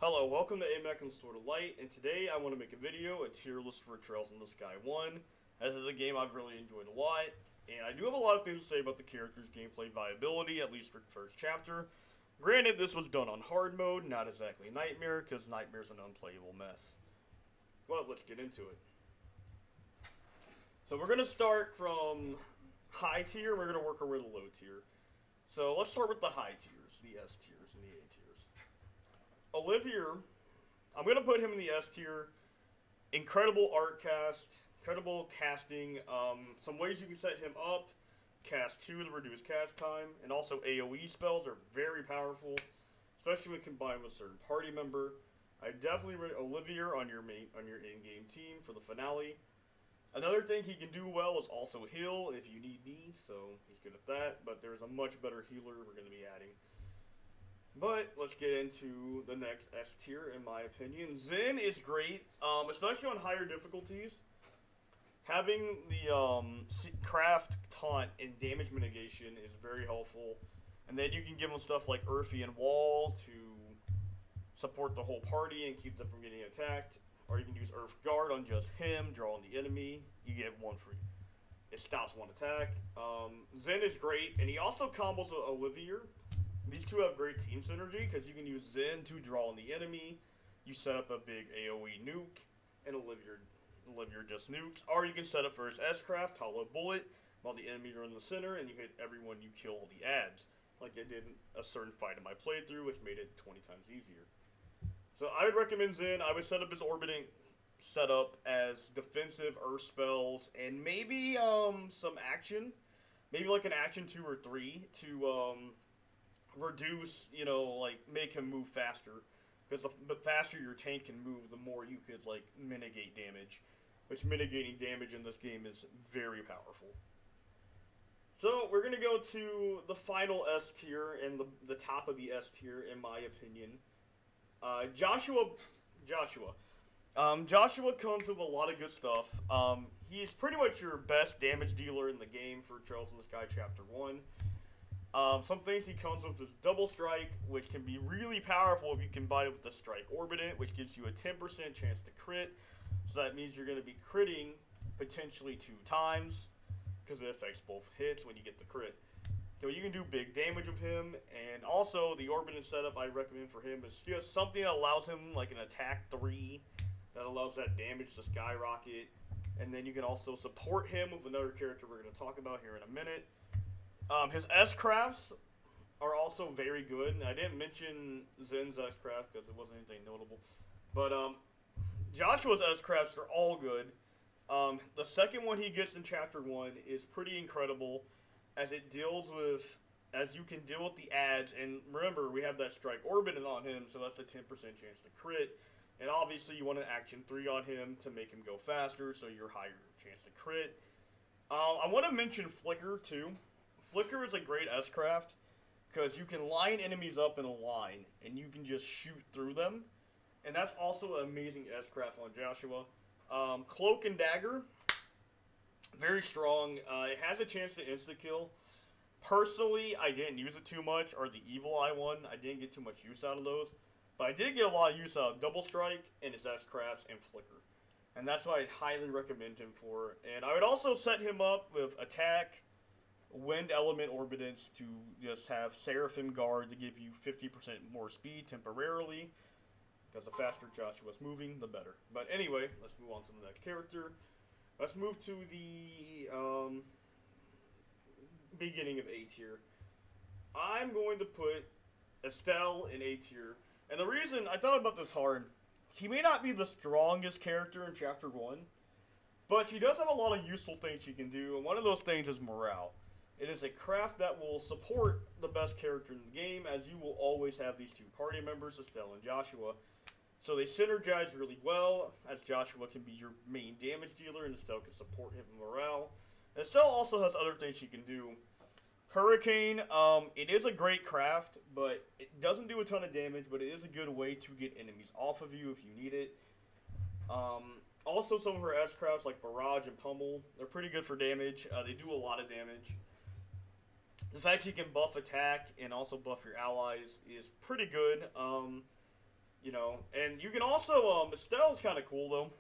Hello, welcome to AMAC and Sword of Light, and today I want to make a video, a tier list for Trails in the Sky 1, as it's a game I've really enjoyed a lot, and I do have a lot of things to say about the character's gameplay viability, at least for the first chapter. Granted, this was done on hard mode, not exactly Nightmare, because Nightmare's an unplayable mess. But let's get into it. So we're going to start from high tier, and we're going to work our way to low tier. So let's start with the high tiers, the S tiers and the A tiers. Olivier, I'm going to put him in the S tier. Incredible art cast, incredible casting, some ways you can set him up, cast 2 to reduce cast time, and also AoE spells are very powerful, especially when combined with a certain party member. I definitely rate Olivier on your in-game team for the finale. Another thing he can do well is also heal if you need be, so he's good at that, but there's a much better healer we're going to be adding. But let's get into the next S tier, in my opinion. Zen is great, especially on higher difficulties. Having the craft taunt and damage mitigation is very helpful. And then you can give them stuff like Earthy and Wall to support the whole party and keep them from getting attacked. Or you can use Earth Guard on just him, draw on the enemy. You get one free. It stops one attack. Zen is great, and he also combos with Olivier. These two have great team synergy because you can use Zen to draw on the enemy. You set up a big AoE nuke, and Olivier just nukes. Or you can set up for his S-Craft, Hollow Bullet, while the enemies are in the center, and you hit everyone you kill all the ads. Like I did in a certain fight in my playthrough, which made it 20 times easier. So I would recommend Zen. I would set up his orbiting setup as defensive Earth spells, and maybe some action. Maybe like an action 2 or 3 to reduce, like make him move faster. Because the faster your tank can move, the more you could like mitigate damage. Which mitigating damage in this game is very powerful. So we're gonna go to the final S tier and the top of the S tier, in my opinion. Joshua comes with a lot of good stuff. He's pretty much your best damage dealer in the game for Trails in the Sky Chapter 1. Some things he comes with is Double Strike, which can be really powerful if you combine it with the Strike Orbitant, which gives you a 10% chance to crit. So that means you're going to be critting potentially 2 times, because it affects both hits when you get the crit. So you can do big damage with him, and also the Orbitant setup I recommend for him is just something that allows him like an attack 3, that allows that damage to skyrocket, and then you can also support him with another character we're going to talk about here in a minute. His S-Crafts are also very good. I didn't mention Zen's S-Craft because it wasn't anything notable, but Joshua's S-Crafts are all good. The second one he gets in Chapter 1 is pretty incredible, as it deals with, as you can deal with the ads, and remember, we have that Strike Orbitant on him, so that's a 10% chance to crit, and obviously you want an Action 3 on him to make him go faster, so you're higher chance to crit. I want to mention Flicker, too. Flicker is a great S-Craft, because you can line enemies up in a line, and you can just shoot through them, and that's also an amazing S-Craft on Joshua. Cloak and Dagger, very strong. It has a chance to insta-kill. Personally, I didn't use it too much, or the Evil Eye one. I didn't get too much use out of those. But I did get a lot of use out of Double Strike and his S-Crafts and Flicker. And that's what I'd highly recommend him for. And I would also set him up with Attack, Wind Element Orbitants to just have Seraphim Guard to give you 50% more speed temporarily. Because the faster Joshua's moving, the better. But anyway, let's move on to the next character. Let's move to the beginning of A tier. I'm going to put Estelle in A tier. And the reason, I thought about this hard. She may not be the strongest character in Chapter 1, but she does have a lot of useful things she can do, and one of those things is morale. It is a craft that will support the best character in the game, as you will always have these 2 party members, Estelle and Joshua. So they synergize really well, as Joshua can be your main damage dealer, and Estelle can support him in morale. And Estelle also has other things she can do. Hurricane, it is a great craft, but it doesn't do a ton of damage, but it is a good way to get enemies off of you if you need it. Also, some of her S-Crafts, like Barrage and Pummel, they're pretty good for damage. They do a lot of damage. The fact you can buff attack and also buff your allies is pretty good. You know, and you can also, Estelle's kind of cool though.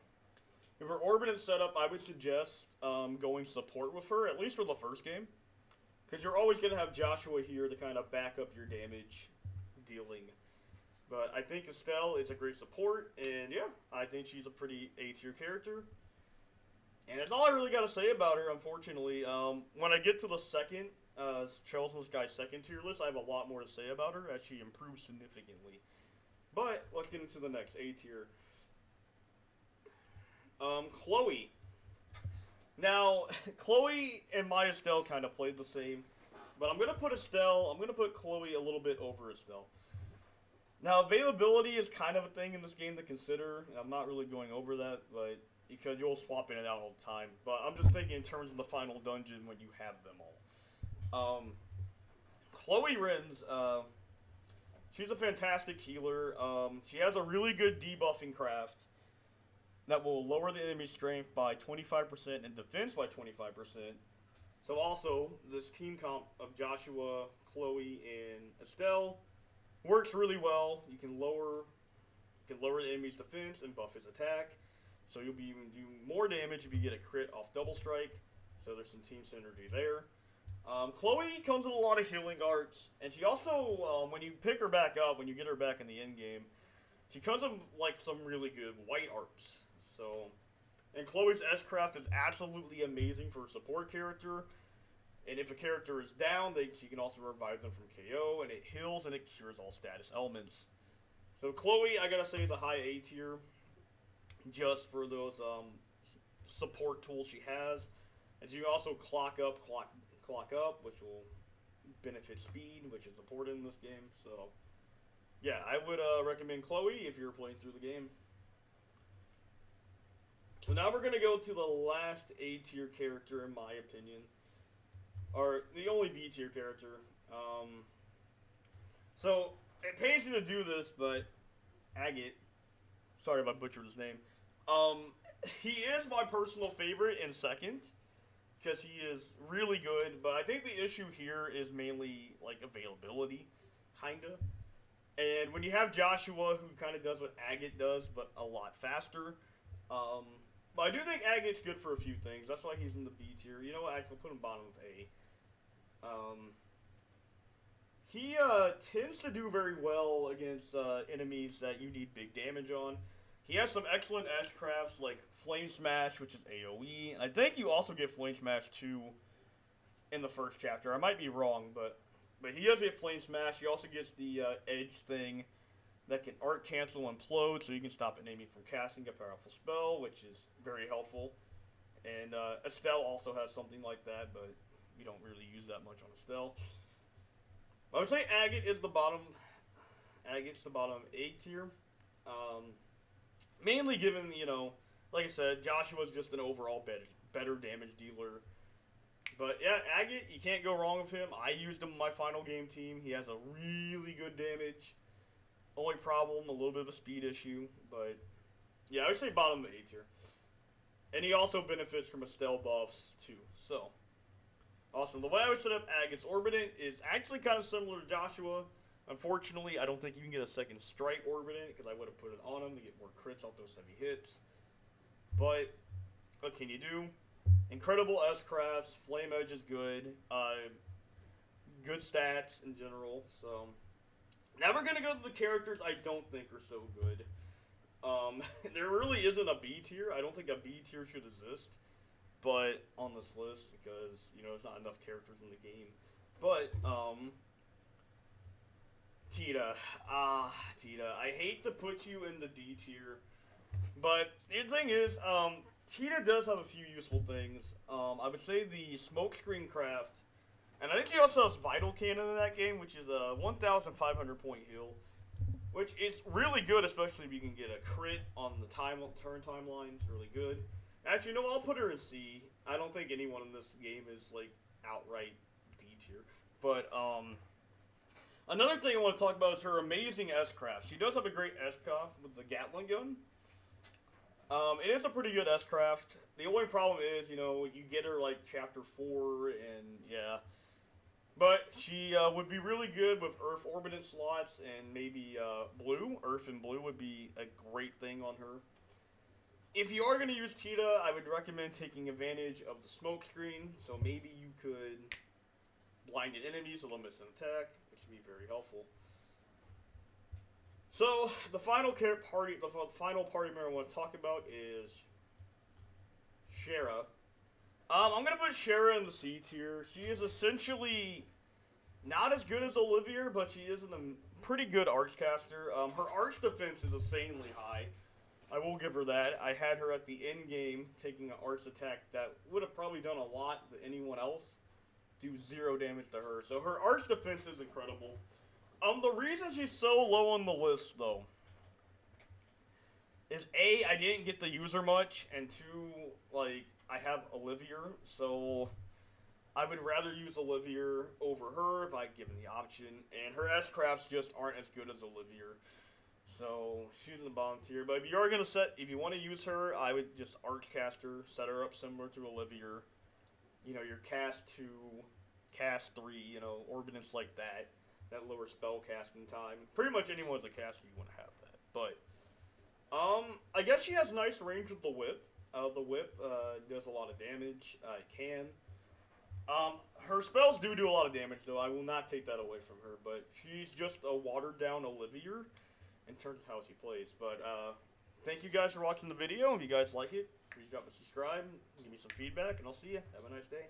If her orbit is set up, I would suggest going support with her, at least for the first game. Because you're always going to have Joshua here to kind of back up your damage dealing. But I think Estelle is a great support, and yeah, I think she's a pretty A-tier character. And that's all I really got to say about her, unfortunately. When I get to the second, Trails in the Sky second tier list, I have a lot more to say about her, as she improves significantly. But let's get into the next A tier. Chloe. Now, Chloe and my Estelle kind of played the same, but I'm gonna put Chloe a little bit over Estelle. Now, availability is kind of a thing in this game to consider. I'm not really going over that, but because you'll swap in and out all the time. But I'm just thinking in terms of the final dungeon when you have them all. Chloe Rins, she's a fantastic healer. She has a really good debuffing craft that will lower the enemy strength by 25% and defense by 25%. So also, this team comp of Joshua, Chloe, and Estelle works really well. You can lower the enemy's defense and buff his attack. So you'll be even do more damage if you get a crit off double strike. So there's some team synergy there. Chloe comes with a lot of healing arts, and she also, when you pick her back up, when you get her back in the end game, she comes with like some really good white arts. So, and Chloe's S-Craft is absolutely amazing for a support character. And if a character is down, she can also revive them from KO, and it heals and it cures all status elements. So Chloe, I gotta say, is a high A tier, just for those support tools she has. And you can also clock up, which will benefit speed, which is important in this game. So, yeah, I would recommend Chloe if you're playing through the game. So now we're gonna go to the last A tier character, in my opinion. Or the only B tier character. So it pains me to do this, but Agate, sorry if I butchered his name. He is my personal favorite in second, because he is really good. But I think the issue here is mainly like availability, kinda. And when you have Joshua, who kind of does what Agate does, but a lot faster. But I do think Agate's good for a few things. That's why he's in the B tier. You know what? I'll put him bottom of A. He tends to do very well against enemies that you need big damage on. He has some excellent S-Crafts like Flame Smash, which is AoE. I think you also get Flame Smash 2 in the first chapter. I might be wrong, but he does get Flame Smash. He also gets the Edge thing that can Art Cancel Implode, so you can stop an enemy from casting a powerful spell, which is very helpful. And Estelle also has something like that, but we don't really use that much on Estelle. I would say Agate is the bottom. Agate's the bottom A tier. Mainly given, you know, like I said, Joshua's just an overall better damage dealer. But yeah, Agate, you can't go wrong with him. I used him in my final game team. He has a really good damage. Only problem, a little bit of a speed issue. But yeah, I would say bottom of A tier. And he also benefits from Estelle buffs too. So, awesome. The way I would set up Agate's Orbitant is actually kind of similar to Joshua. Unfortunately, I don't think you can get a second strike Orbitant, because I would have put it on him to get more crits off those heavy hits. But what can you do? Incredible S-Crafts. Flame Edge is good. Good stats in general. So now we're going to go to the characters I don't think are so good. There really isn't a B tier. I don't think a B tier should exist. But on this list, because, you know, there's not enough characters in the game. But, Tita. Tita. I hate to put you in the D tier. But the thing is, Tita does have a few useful things. I would say the Smokescreen Craft. And I think she also has Vital Cannon in that game, which is a 1,500 point heal. Which is really good, especially if you can get a crit on the turn timeline. It's really good. Actually, no, I'll put her in C. I don't think anyone in this game is, like, outright D tier. But, another thing I want to talk about is her amazing S-Craft. She does have a great S-Craft with the Gatling gun. It is a pretty good S-Craft. The only problem is, you know, you get her, like, Chapter 4, and, yeah. But she would be really good with Earth Orbitant slots and maybe Blue. Earth and Blue would be a great thing on her. If you are going to use Tita, I would recommend taking advantage of the smoke screen. So maybe you could blind enemies so they'll miss an attack, which would be very helpful. So the final party member I want to talk about is Shara. I'm gonna put Shara in the C tier. She is essentially not as good as Olivia, but she is a pretty good Archcaster. Her Arch defense is insanely high. I will give her that. I had her at the end game taking an Arch attack that would have probably done a lot to anyone else. Do 0 damage to her. So her Arch defense is incredible. The reason she's so low on the list, though, is A, I didn't get to use her much, and 2, like, I have Olivia, so I would rather use Olivia over her if I given the option, and her S-crafts just aren't as good as Olivia. So she's in the bottom tier. But if you are gonna if you want to use her, I would just Archcast her, set her up similar to Olivia. You know, your cast 2, cast 3, you know, Orbitants like that lower spell casting time. Pretty much anyone with a caster, you want to have that. But I guess she has nice range with the whip. The whip does a lot of damage. It can. Her spells do a lot of damage, though. I will not take that away from her. But she's just a watered down Olivia in terms of how she plays. But thank you guys for watching the video. If you guys like it, please drop a subscribe, give me some feedback, and I'll see you. Have a nice day.